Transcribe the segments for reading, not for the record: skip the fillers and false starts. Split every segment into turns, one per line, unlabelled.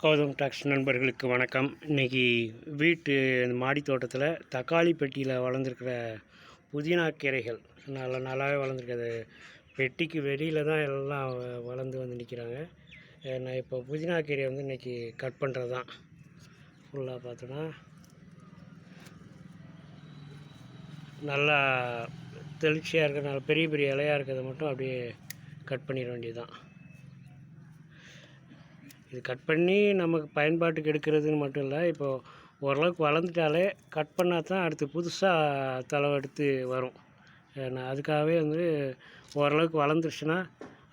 Gautham tax நண்பர்களுக்கு வணக்கம். இன்றைக்கி வீட்டு மாடி தோட்டத்தில் தக்காளி பெட்டியில் வளர்ந்துருக்கிற புதினா கீரைகள் நல்லாவே வளர்ந்துருக்குது. பெட்டிக்கு வெளியில் தான் எல்லாம் வளர்ந்து வந்து நிற்கிறாங்க. நான் இப்போ புதினா கீரையை வந்து இன்றைக்கி கட் பண்ணுறது தான். ஃபுல்லாக பார்த்தோன்னா நல்லா தெளிச்சியாக இருக்கிற நல்லா பெரிய பெரிய இலையாக இருக்கிறத மட்டும் அப்படியே கட் பண்ணிட வேண்டியது தான். இது கட் பண்ணி நமக்கு பயன்பாட்டுக்கு எடுக்கிறதுன்னு மட்டும் இல்லை, இப்போது ஓரளவுக்கு வளர்ந்துட்டாலே கட் பண்ணால் தான் அடுத்து புதுசாக தளம் எடுத்து வரும். நான் அதுக்காகவே வந்து ஓரளவுக்கு வளர்ந்துருச்சுன்னா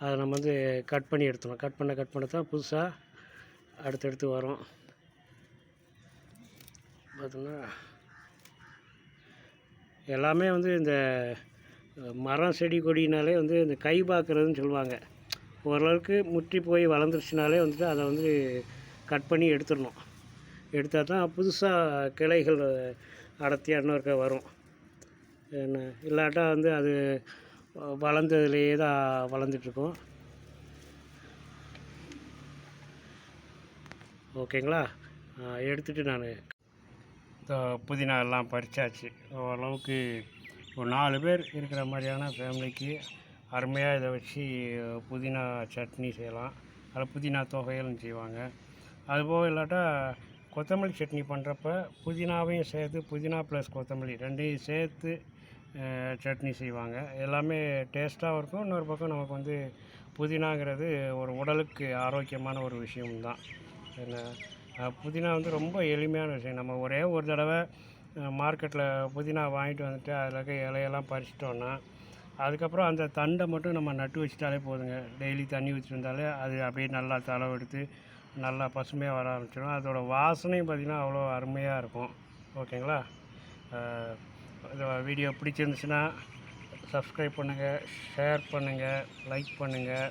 அதை நம்ம வந்து கட் பண்ணி எடுத்துடணும். கட் பண்ண தான் புதுசாக அடுத்தடுத்து வரும். பார்த்தோம்னா எல்லாமே வந்து இந்த மரம் செடி கொடினாலே வந்து இந்த கை பார்க்குறதுன்னு சொல்லுவாங்க. ஓரளவுக்கு முற்றி போய் வளர்ந்துருச்சுனாலே வந்துட்டு அதை வந்து கட் பண்ணி எடுத்துடணும். எடுத்தால் தான் புதுசாக கிளைகள் அடர்த்தியாக இன்னொருக்க வரும். என்ன இல்லாட்டா வந்து அது வளர்ந்ததுலேயே தான் வளர்ந்துட்டுருக்கும். ஓகேங்களா? எடுத்துகிட்டு நான் புதினா எல்லாம் பறிச்சாச்சு. ஓரளவுக்கு ஒரு 4 பேர் இருக்கிற மாதிரியான ஃபேமிலிக்கு அருமையாக இதை வச்சு புதினா சட்னி செய்யலாம். அதில் புதினா துவையல்னு செய்வாங்க. அதுபோக இல்லாட்டா கொத்தமல்லி சட்னி பண்ணுறப்ப புதினாவையும் சேர்த்து புதினா ப்ளஸ் கொத்தமல்லி ரெண்டையும் சேர்த்து சட்னி செய்வாங்க. எல்லாமே டேஸ்ட்டாகவும் இருக்கும். இன்னொரு பக்கம் நமக்கு வந்து புதினாங்கிறது ஒரு உடலுக்கு ஆரோக்கியமான ஒரு விஷயம்தான். என்ன புதினா வந்து ரொம்ப எளிமையான விஷயம். நம்ம ஒரே ஒரு தடவை மார்க்கெட்டில் புதினா வாங்கிட்டு வந்துட்டு அதில் இருக்க இலையெல்லாம் பறிச்சிட்டோன்னா அதுக்கப்புறம் அந்த தண்டை மட்டும் நம்ம நட்டு வச்சிட்டாலே போதுங்க. டெய்லி தண்ணி ஊற்றிருந்தாலே அது அப்படியே நல்லா தளவு எடுத்து நல்லா பசுமையாக வர ஆரம்பிச்சிடும். அதோடய வாசனையும் பார்த்திங்கன்னா அவ்வளோ அருமையாக இருக்கும். ஓகேங்களா? இந்த வீடியோ பிடிச்சிருந்துச்சுன்னா சப்ஸ்கிரைப் பண்ணுங்கள், ஷேர் பண்ணுங்கள், லைக் பண்ணுங்கள்.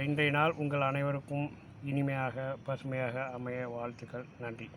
இன்றைய நாள் உங்கள் அனைவருக்கும் இனிமையாக பசுமையாக அமைய வாழ்த்துக்கள். நன்றி.